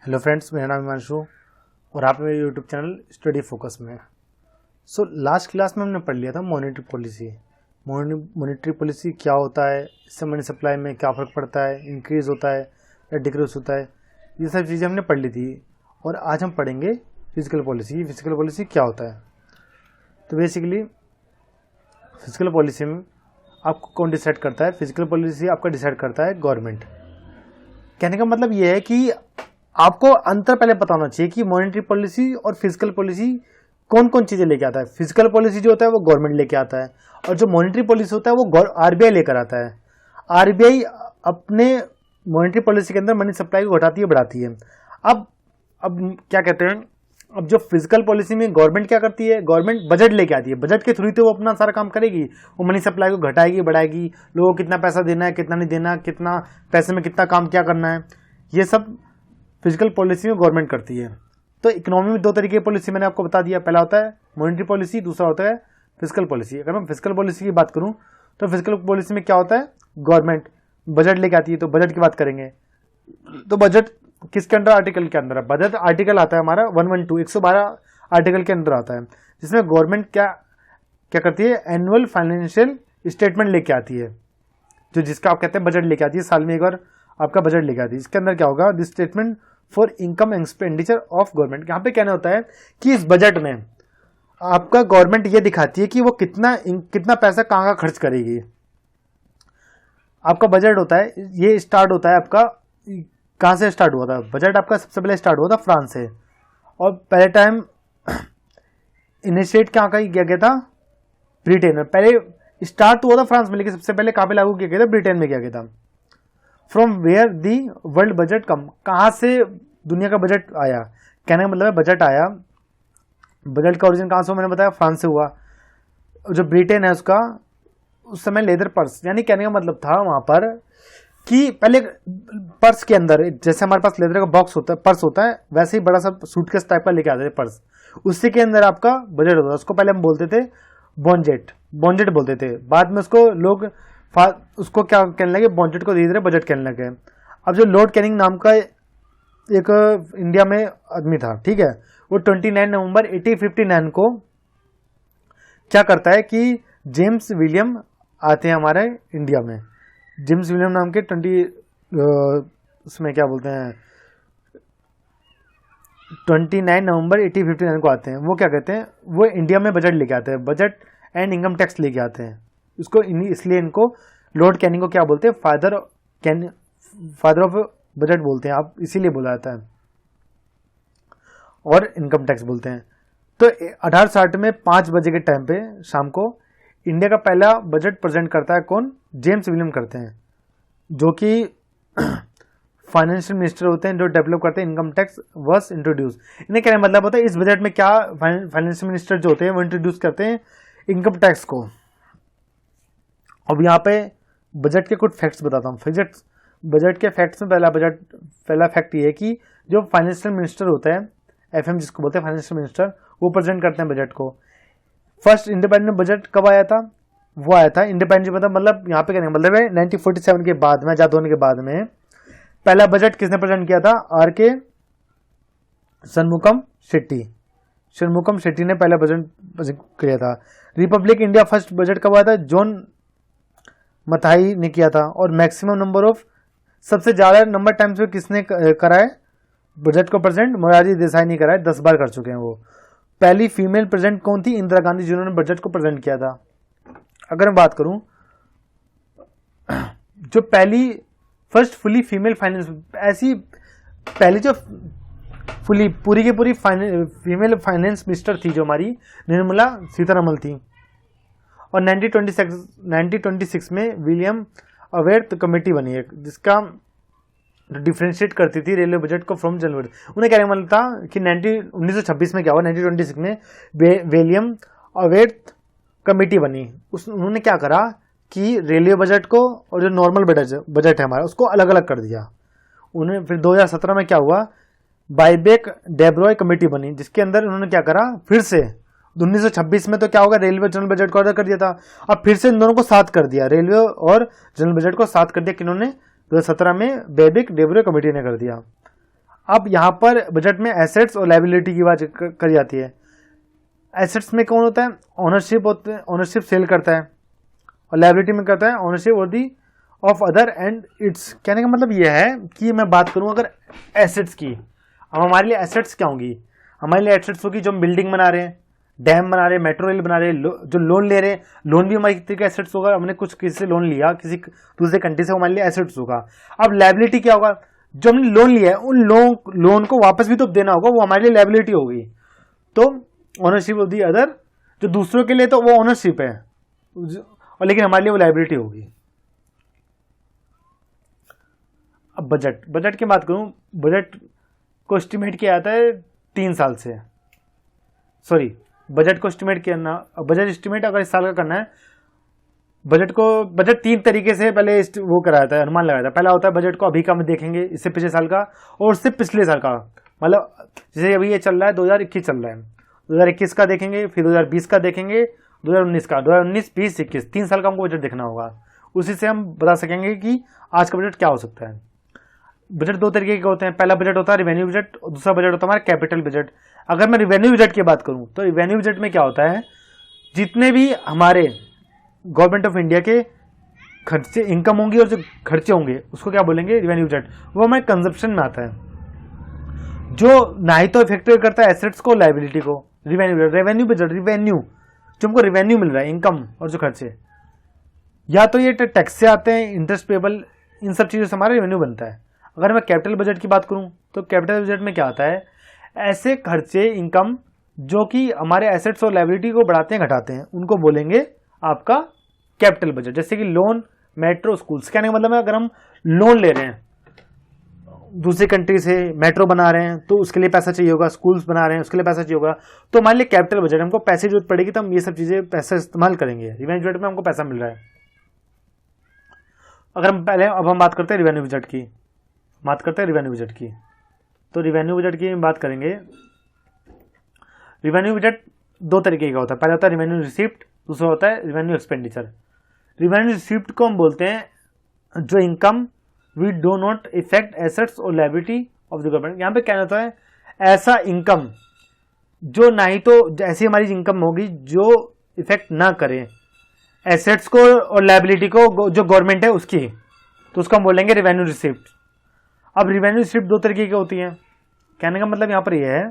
Hello friends, मेरा नाम हिमांशु और आप मेरे यूट्यूब चैनल स्टडी फोकस में। लास्ट क्लास में हमने पढ़ लिया था मॉनेटरी पॉलिसी। मॉनेटरी पॉलिसी क्या होता है, इससे मनी सप्लाई में क्या फ़र्क पड़ता है, इंक्रीज होता है या डिक्रीज होता है, ये सब चीज़ें हमने पढ़ ली थी। और आज हम पढ़ेंगे फिजिकल पॉलिसी। फिजिकल पॉलिसी क्या होता है? तो बेसिकली फिजिकल पॉलिसी में आपको कौन डिसाइड करता है? फिजिकल पॉलिसी आपका डिसाइड करता है गवर्नमेंट। कहने का मतलब ये है कि आपको अंतर पहले पता होना चाहिए कि मॉनेटरी पॉलिसी और फिजिकल पॉलिसी कौन कौन चीजें लेके आता है। फिजिकल पॉलिसी जो होता है वो गवर्नमेंट लेके आता है और जो मॉनेटरी पॉलिसी होता है वो आरबीआई लेकर आता है। आरबीआई अपने मॉनेटरी पॉलिसी के अंदर मनी सप्लाई को घटाती है, बढ़ाती है। अब क्या कहते हैं, अब जो फिजिकल पॉलिसी में गवर्नमेंट क्या करती है, गवर्नमेंट बजट लेके आती है। बजट के थ्रू तो वो अपना सारा काम करेगी, वो मनी सप्लाई को घटाएगी, बढ़ाएगी, लोगों को कितना पैसा देना है, कितना नहीं देना, कितना पैसे में कितना काम क्या करना है, ये सब फिजिकल पॉलिसी में गवर्नमेंट करती है। तो इकोनॉमी में दो तरीके की पॉलिसी मैंने आपको बता दिया। पहला होता है मॉनेटरी पॉलिसी, दूसरा होता है फिजिकल पॉलिसी। अगर मैं फिजिकल पॉलिसी की बात करूं तो फिजिकल पॉलिसी में क्या होता है, गवर्नमेंट बजट लेके आती है। तो बजट की बात करेंगे तो बजट किसके अंदर, आर्टिकल के अंदर है। बजट आर्टिकल आता है हमारा 112 आर्टिकल के अंदर आता है, जिसमें गवर्नमेंट क्या करती है, एनुअल फाइनेंशियल स्टेटमेंट लेके आती है, जो जिसका आप कहते हैं बजट लेके आती है। साल में एक बार आपका बजट लेके आती है। इसके अंदर क्या होगा, this statement for income expenditure of government. यहाँ पे कहना होता है कि इस बजट में आपका गवर्नमेंट ये दिखाती है कि वो कितना पैसा कहाँ खर्च करेगी। आपका बजट होता है, ये स्टार्ट होता है आपका कहाँ से स्टार्ट हुआ था, बजट आपका सबसे पहले स्टार्ट हुआ था फ्रांस से। और पहले टाइम इनिशिएट कहाँ का किया गया था, ब्रिटेन में। पहले स्टार्ट हुआ था फ्रांस में, लेकिन सबसे पहले कहाँ पे लागू किया गया था, ब्रिटेन में किया गया था। From where the world budget come, कहाँ से दुनिया का बजट आया। कहने का मतलब है बजट आया, बजट का ओरिजिन कहाँ से, मैंने बताया फ्रांस से हुआ। जो ब्रिटेन है उसका उस समय लेदर पर्स, यानी कहने का मतलब था वहां पर कि पहले पर्स के अंदर, जैसे हमारे पास लेदर का बॉक्स होता है, पर्स होता है, वैसे ही बड़ा सा सूटकेस टाइप का लेके आते थे पर्स। उसी के अंदर आपका बजट होता था। उसको पहले हम बोलते थे बॉन्जेट बोलते थे। बाद में उसको लोग उसको क्या कहने लगे, बॉन्जेट को धीरे धीरे बजट कहने लगे। अब जो लॉर्ड कैनिंग नाम का एक इंडिया में आदमी था, ठीक है, वो 29 नवंबर 1859 को क्या करता है कि जेम्स विलियम आते हैं हमारे इंडिया में। जेम्स विलियम नाम के उसमें क्या बोलते हैं, 29 नवंबर 1859 को आते हैं। वो क्या कहते हैं, वो इंडिया में बजट लेके आते हैं, बजट एंड इनकम टैक्स लेके आते हैं। इसको इसलिए इनको लॉर्ड कैनिंग को क्या बोलते हैं, फादर ऑफ बजट बोलते हैं, आप इसीलिए बोला जाता है, और इनकम टैक्स बोलते हैं। तो 1860 में 5 बजे के टाइम पे शाम को इंडिया का पहला बजट प्रेजेंट करता है कौन, जेम्स विलियम करते हैं, जो कि फाइनेंशियल मिनिस्टर होते हैं, जो डेवलप करते हैं इनकम टैक्स वॉज इंट्रोड्यूस। इन्हें कहने का मतलब होता है इस बजट में क्या फाइनेंशियल मिनिस्टर जो होते हैं वो इंट्रोड्यूस करते हैं इनकम टैक्स को। अब यहाँ पे बजट के कुछ फैक्ट्स बताता हूँ। बजट के फैक्ट्स में पहला फैक्ट ये है कि जो फाइनेंशियल मिनिस्टर होता है, एफएम जिसको बोलते हैं फाइनेंशियल मिनिस्टर, वो प्रेजेंट करते हैं बजट को। फर्स्ट इंडिपेंडेंट बजट कब आया था, वो आया था इंडिपेंडेंट मतलब यहाँ पे कहने का मतलब है 1947 के बाद में, आजाद होने के बाद में पहला बजट किसने प्रेजेंट किया था, आर.के. षणमुगम शेट्टी ने पहला बजट किया था। रिपब्लिक इंडिया फर्स्ट बजट कब आया था, जॉन मथाई ने किया था। और मैक्सिमम नंबर ऑफ, सबसे ज्यादा नंबर टाइम्स में किसने कराए बजट को प्रेजेंट, मोरारजी देसाई ने कराए, 10 बार कर चुके हैं वो। पहली फीमेल प्रेजेंट कौन थी, इंदिरा गांधी, जिन्होंने बजट को प्रेजेंट किया था। अगर मैं बात करूं, जो पहली फर्स्ट फुली फीमेल फाइनेंस, ऐसी पहली जो पूरी की पूरी फीमेल फाइनेंस मिनिस्टर थी जो हमारी निर्मला सीतारमण थी। और 1926 में विलियम अवेर्थ कमेटी बनी है, जिसका डिफ्रेंशिएट करती थी रेलवे बजट को फ्रॉम जनरल बजट। उन्हें कहने का मतलब था कि 1926 में क्या हुआ, 1926 में विलियम अवेर्थ कमेटी बनी। उन्होंने क्या करा कि रेलवे बजट को और जो नॉर्मल बजट है हमारा, उसको अलग अलग कर दिया। उन्हें फिर 2017 में क्या हुआ, बाइबेक डेब्रॉय कमेटी बनी, जिसके अंदर उन्होंने क्या करा, फिर से 1926 में तो क्या होगा, रेलवे जनरल बजट को अलग कर दिया था, अब फिर से इन दोनों को साथ कर दिया, रेलवे और जनरल बजट को साथ कर दिया। किन्होंने 2017 में बेबिक डेब्रॉय कमेटी ने कर दिया। अब यहाँ पर बजट में एसेट्स और लायबिलिटी की बात करी जाती है। एसेट्स में कौन होता है? ओनरशिप होते हैं, ओनरशिप सेल करता है, और लायबिलिटी में करता है ओनरशिप और the of other and it's. कहने का मतलब यह है कि मैं बात करूं अगर एसेट्स की, अब हमारे लिए एसेट्स क्या होंगी? हमारे लिए एसेट्स होगी जो हम बिल्डिंग बना रहे हैं, डैम बना रहे हैं, मेट्रो रेल बना रहे हैं, जो लोन ले रहे हैं, लोन भी हमारी तरीके एसेट्स होगा। हमने कुछ किसी से लोन लिया, किसी दूसरे कंट्री से, हमारे लिए एसेट्स होगा। अब लायबिलिटी क्या होगा? जो हमने लोन लिया है उन लोन को वापस भी तो देना होगा, वो हमारे लिए लायबिलिटी होगी। तो ओनरशिप ऑफ दी अदर, जो दूसरों के लिए तो वो ओनरशिप है, और लेकिन हमारे लिए वो लायबिलिटी होगी। अब बजट की बात करूं, बजट को एस्टिमेट किया जाता है 3 साल से। सॉरी, बजट को एस्टिमेट करना, बजट एस्टिमेट अगर इस साल का करना है, बजट 3 तरीके से पहले वो कराया था, अनुमान लगाया था। पहला होता है बजट को अभी का हम देखेंगे, इससे पिछले साल का और उससे पिछले साल का, मतलब जैसे अभी ये चल रहा है 2021 चल रहा है, 2021 का देखेंगे, फिर 2020 का देखेंगे, 2019 का, 2019, 20, 21, 3 साल का हमको बजट देखना होगा। उसी से हम बता सकेंगे कि आज का बजट क्या हो सकता है। बजट 2 तरीके के होते हैं। पहला बजट होता है रिवेन्यू बजट, और दूसरा बजट होता है हमारा कैपिटल बजट। अगर मैं रिवेन्यू बजट की बात करूं तो रिवेन्यू बजट में क्या होता है, जितने भी हमारे गवर्नमेंट ऑफ इंडिया के खर्चे, इनकम होंगी और जो खर्चे होंगे उसको क्या बोलेंगे? Revenue budget. वो हमारे कंजप्शन में आता है, जो ना ही तो इफेक्टिव करता है एसेट्स को, लायबिलिटी को। रेवेन्यू बजट, रिवेन्यू जो हमको रेवेन्यू मिल रहा है, इनकम और जो खर्चे, या तो ये टैक्स से आते हैं, इंटरेस्ट पेबल, इन सब चीजों से हमारा रेवेन्यू बनता है। अगर मैं कैपिटल बजट की बात करूं तो कैपिटल बजट में क्या आता है? ऐसे खर्चे, इनकम जो कि हमारे एसेट्स और लायबिलिटी को बढ़ाते हैं, घटाते हैं, उनको बोलेंगे आपका कैपिटल बजट। जैसे कि लोन, मेट्रो, स्कूल्स। कहने का मतलब है अगर हम लोन ले रहे हैं दूसरी कंट्री से, मेट्रो बना रहे हैं तो उसके लिए पैसा चाहिए होगा, स्कूल्स बना रहे हैं उसके लिए पैसा चाहिए होगा, तो हमारे लिए कैपिटल बजट, हमको पैसे की जरूरत पड़ेगी तो हम ये सब चीजें पैसा इस्तेमाल करेंगे। रिवेन्यू बजट में हमको पैसा मिल रहा है। अगर हम पहले, अब हम बात करते हैं रिवेन्यू बजट की, तो रिवेन्यू बजट की बात करेंगे। रिवेन्यू बजट 2 तरीके का होता है। पहला होता है रिवेन्यू रिसिप्ट, दूसरा होता है रिवेन्यू एक्सपेंडिचर। रिवेन्यू रिसिप्ट को हम बोलते हैं जो income we do not effect assets और लायबिलिटी ऑफ द गवर्नमेंट। यहाँ पे क्या होता है? ऐसा इनकम जो ना ही तो, ऐसी हमारी इनकम होगी जो इफेक्ट ना करे एसेट्स को और लायबिलिटी को जो गवर्नमेंट है उसकी, तो उसको हम बोलेंगे रिवेन्यू रिसिप्ट। अब रिवेन्यू रिसिप्ट 2 तरीके की होती है। कहने का मतलब यहां पर यह है,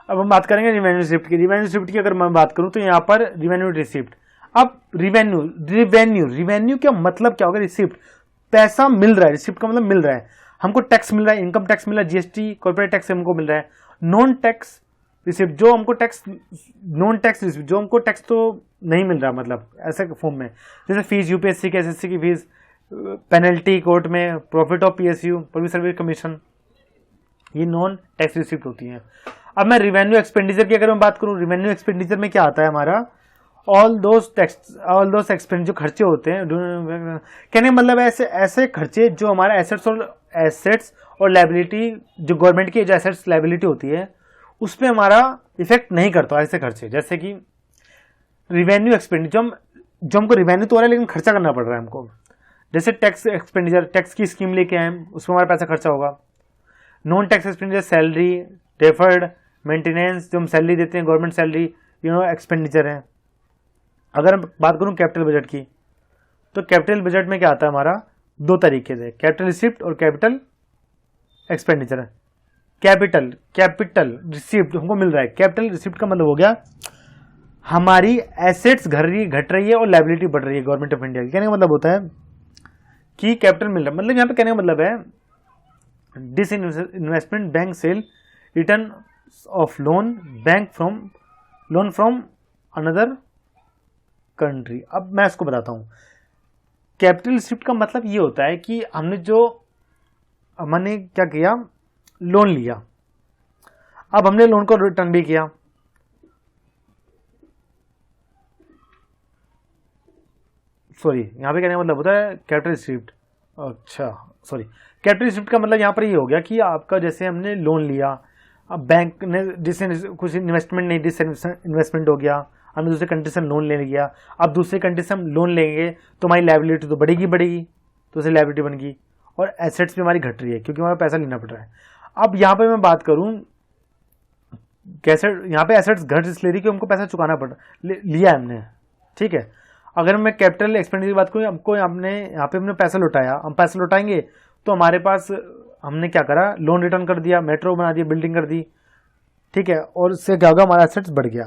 अब हम बात करेंगे रिवेन्यू रिसिप्ट की। रिवेन्यू रिसिप्ट की अगर मैं बात करूं तो यहां पर रिवेन्यू रिसिप्ट। अब रिवेन्यू का मतलब क्या होगा? रिसिप्ट, पैसा मिल रहा है, रिसिप्ट का मतलब मिल रहा है, हमको टैक्स मिल रहा है, इनकम टैक्स मिल रहा है, जीएसटी, कॉर्पोरेट टैक्स हमको मिल रहा है। नॉन टैक्स रिसिप्ट, जो हमको टैक्स, नॉन टैक्स रिसिप्ट, जो हमको टैक्स तो नहीं मिल रहा, मतलब ऐसे फॉर्म में, जैसे फीस, यूपीएससी की, एसएससी की फीस, पेनल्टी कोर्ट में, profit of PSU, public service commission, ये नॉन टैक्स रिसिप्ट होती हैं। अब मैं रिवेन्यू एक्सपेंडिचर की अगर मैं बात करूं, रिवेन्यू एक्सपेंडिचर में क्या आता है हमारा? ऑल दोस एक्सपेंस, जो खर्चे होते हैं, कहने का मतलब ऐसे खर्चे जो हमारा एसेट्स और लायबिलिटी, जो गवर्नमेंट की जो एसेट्स लायबिलिटी होती है उस पर हमारा इफेक्ट नहीं करता। ऐसे खर्चे जैसे कि रिवेन्यू एक्सपेंडिचर, जो हमको रिवेन्यू तो हो रहा है लेकिन खर्चा करना पड़ रहा है हमको, जैसे टैक्स एक्सपेंडिचर, टैक्स की स्कीम लेके आए, उसमें हमारा पैसा खर्चा होगा। Non tax expenditure, salary, deferred maintenance, जो हम सैलरी देते हैं, गवर्नमेंट सैलरी, एक्सपेंडिचर है। अगर मैं बात करूं कैपिटल बजट की, तो कैपिटल बजट में क्या आता है हमारा? 2 तरीके से, कैपिटल रिसिप्ट और कैपिटल एक्सपेंडिचर। कैपिटल रिसिप्ट हमको मिल रहा है। कैपिटल रिसिप्ट का मतलब हो गया हमारी एसेट्स घट रही है और लायबिलिटी बढ़ रही है गवर्नमेंट ऑफ इंडिया की। कहने का मतलब होता है कि कैपिटल मिल रहा है, मतलब यहाँ पे कहने का मतलब है disinvestment, bank sale, return of loan, loan from another country. अब मैं इसको बताता हूं। कैपिटल रिसिप्ट का मतलब ये होता है कि हमने क्या किया? लोन लिया, अब हमने लोन को रिटर्न भी किया, सॉरी यहां पे कहने का मतलब होता है कैपिटल रिसिप्ट। अच्छा सॉरी, कैपिटल रिसिप्ट का मतलब यहां पर ये हो गया कि आपका, जैसे हमने लोन लिया, अब बैंक ने जिससे कुछ इन्वेस्टमेंट नहीं दी, इन्वेस्टमेंट हो गया, हमने दूसरे कंट्री से लोन ले लिया, अब दूसरे कंट्री से हम लोन लेंगे तो हमारी लायबिलिटी तो बढ़ेगी तो उसे लायबिलिटी बन गई, और एसेट्स भी हमारी घट रही है क्योंकि हमारा पैसा लेना पड़ रहा है। अब यहाँ पे मैं बात करूँ कैसे, यहाँ पे एसेट्स घट इसलिए रही कि हमको पैसा चुकाना पड़ लिया हमने, ठीक है। अगर मैं कैपिटल एक्सपेंडिचर की बात करूँ, हमको यहाँ पे हमने पैसा लौटाया, हम पैसा लौटाएंगे तो हमारे पास हमने क्या करा, लोन रिटर्न कर दिया, मेट्रो बना दिया, बिल्डिंग कर दी, ठीक है, और इससे क्या होगा, हमारा एसेट्स बढ़ गया।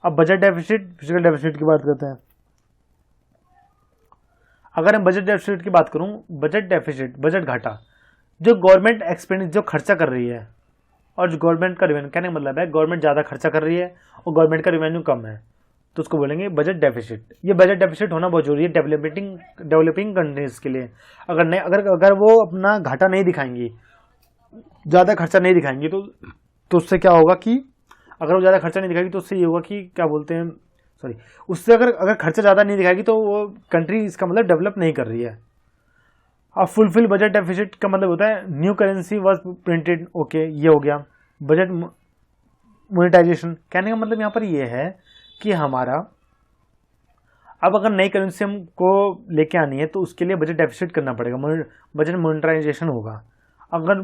अब बजट डेफिसिट, फिजिकल डेफिसिट की बात करते हैं। अगर हम बजट डेफिसिट की बात करूं, बजट डेफिसिट, बजट घाटा, जो गवर्नमेंट एक्सपेंडिचर जो खर्चा कर रही है और जो गवर्नमेंट का रेवेन्यू, कहने का मतलब है गवर्नमेंट ज़्यादा खर्चा कर रही है और गवर्नमेंट का रेवेन्यू कम है, तो उसको बोलेंगे बजट डेफिसिट। ये बजट डेफिसिट होना बहुत जरूरी है डेवलपिंग कंट्रीज के लिए। अगर नहीं, अगर वो अपना घाटा नहीं दिखाएंगी, ज़्यादा खर्चा नहीं दिखाएंगी, तो उससे क्या होगा कि अगर वो ज़्यादा खर्चा नहीं दिखाएगी तो उससे ये होगा कि क्या बोलते हैं, सॉरी, उससे अगर खर्चा ज़्यादा नहीं दिखाएगी तो वो कंट्री, इसका मतलब डेवलप नहीं कर रही है। अब फुलफिल बजट डेफिसिट का मतलब होता है new currency was printed, okay, ये हो गया। बजट मोनेटाइजेशन, कहने का मतलब यहाँ पर ये है कि हमारा अब अगर नई करेंसी हमको लेके आनी है तो उसके लिए बजट डेफिसिट करना पड़ेगा, बजट मोनेटाइजेशन होगा। अगर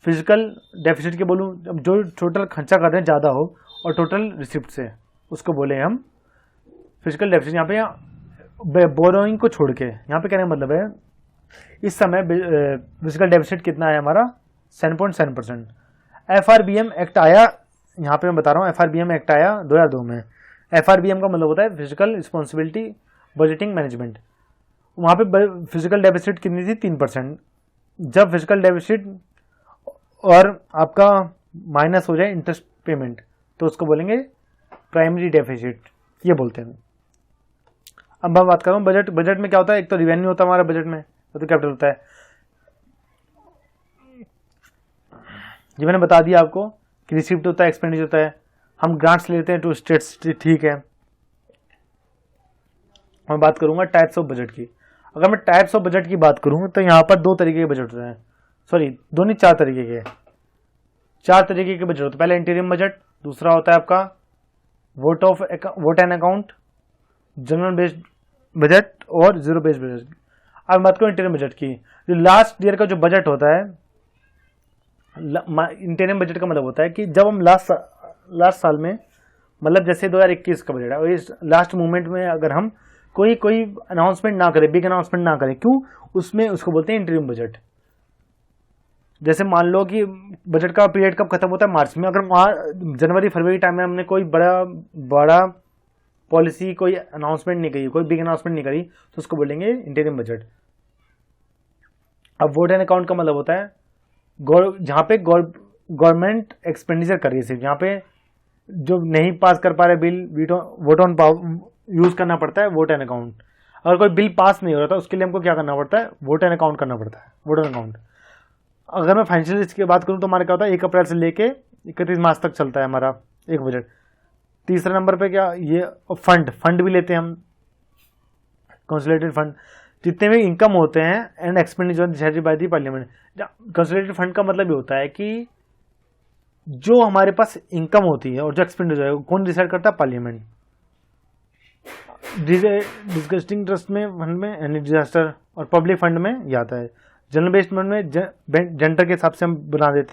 फिजिकल डेफिसिट के बोलूँ, जो टोटल खर्चा कर रहे हैं ज़्यादा हो और टोटल रिसिप्ट से, उसको बोले हम फिजिकल डेफिसिट। यहाँ पे बोरोइंग को छोड़ के, यहाँ पे कहने का मतलब है इस समय फिजिकल डेफिसिट कितना है हमारा, 7.7%। FRBM एक्ट आया, यहाँ पे मैं बता रहा हूँ, FRBM एक्ट आया 2002 में। FRBM का मतलब होता है फिजिकल रिस्पॉन्सिबिलिटी बजटिंग मैनेजमेंट। वहाँ पे फिजिकल डेफिसिट कितनी थी, 3%। जब फिजिकल डेफिसिट और आपका माइनस हो जाए इंटरेस्ट पेमेंट तो उसको बोलेंगे प्राइमरी डेफिसिट, ये बोलते हैं। अब मैं बात कर रहा हूँ बजट। बजट में क्या होता है, एक तो रिवेन्यू होता है हमारा बजट में, तो कैपिटल होता है। ये मैंने बता दिया आपको कि रिसिप्ट होता है, एक्सपेंडिचर होता है, हम ग्रांट्स लेते हैं टू स्टेट्स, ठीक है। मैं बात करूंगा टाइप्स ऑफ बजट की। अगर मैं टाइप्स ऑफ बजट की बात करूं तो यहाँ पर 2 तरीके के बजट होते हैं, सॉरी 2 नहीं 4 तरीके के, 4 तरीके के बजट होते हैं। पहले इंटीरियम बजट, दूसरा होता है आपका vote and account, general based budget और जीरो बेस्ड बजट। अब बात करूं इंटीरियम बजट की, जो लास्ट ईयर का जो बजट होता है, इंटीरियम बजट का मतलब होता है कि जब हम लास्ट साल में, मतलब जैसे 2021 का बजट है और इस लास्ट मोमेंट में अगर हम कोई अनाउंसमेंट ना करें, बिग अनाउंसमेंट ना करें, क्यों, उसमें उसको बोलते हैं इंटीरियम बजट। जैसे मान लो कि बजट का पीरियड कब खत्म होता है, मार्च में। अगर जनवरी फरवरी टाइम में हमने कोई बड़ा पॉलिसी, कोई अनाउंसमेंट नहीं करी, कोई बिग अनाउंसमेंट नहीं करी, तो उसको बोलेंगे इंटीरियम बजट। अब वोट एंड अकाउंट का मतलब होता है जहाँ पे गवर्नमेंट एक्सपेंडिचर कर रही है, सिर्फ जहाँ पे जो नहीं पास कर पा रहे बिल, वोट ऑन यूज करना पड़ता है वोट एंड अकाउंट। अगर कोई बिल पास नहीं हो रहा था उसके लिए हमको क्या करना पड़ता है, वोट एंड अकाउंट करना पड़ता है, वोट एंड अकाउंट। अगर मैं फाइनेंशियल की बात करूं तो हमारा क्या होता है, 1 अप्रैल से लेके 31 मार्च तक चलता है हमारा एक बजट। तीसरे नंबर पे क्या, ये फंड भी लेते हैं हम, कंसोलिडेटेड फंड, जितने भी इनकम होते हैं and expenditure decided by the parliament. Consolidated fund का मतलब ये होता है कि जो हमारे पास इनकम होती है और जो एक्सपेंडिचर है कौन डिसाइड करता है, पार्लियामेंट। डिस्गस्टिंग ट्रस्ट में, फंड में, यानी डिजास्टर और पब्लिक फंड में ये आता है। जनरल बेस्ड फंड में जनता के हिसाब से हम बना देते हैं।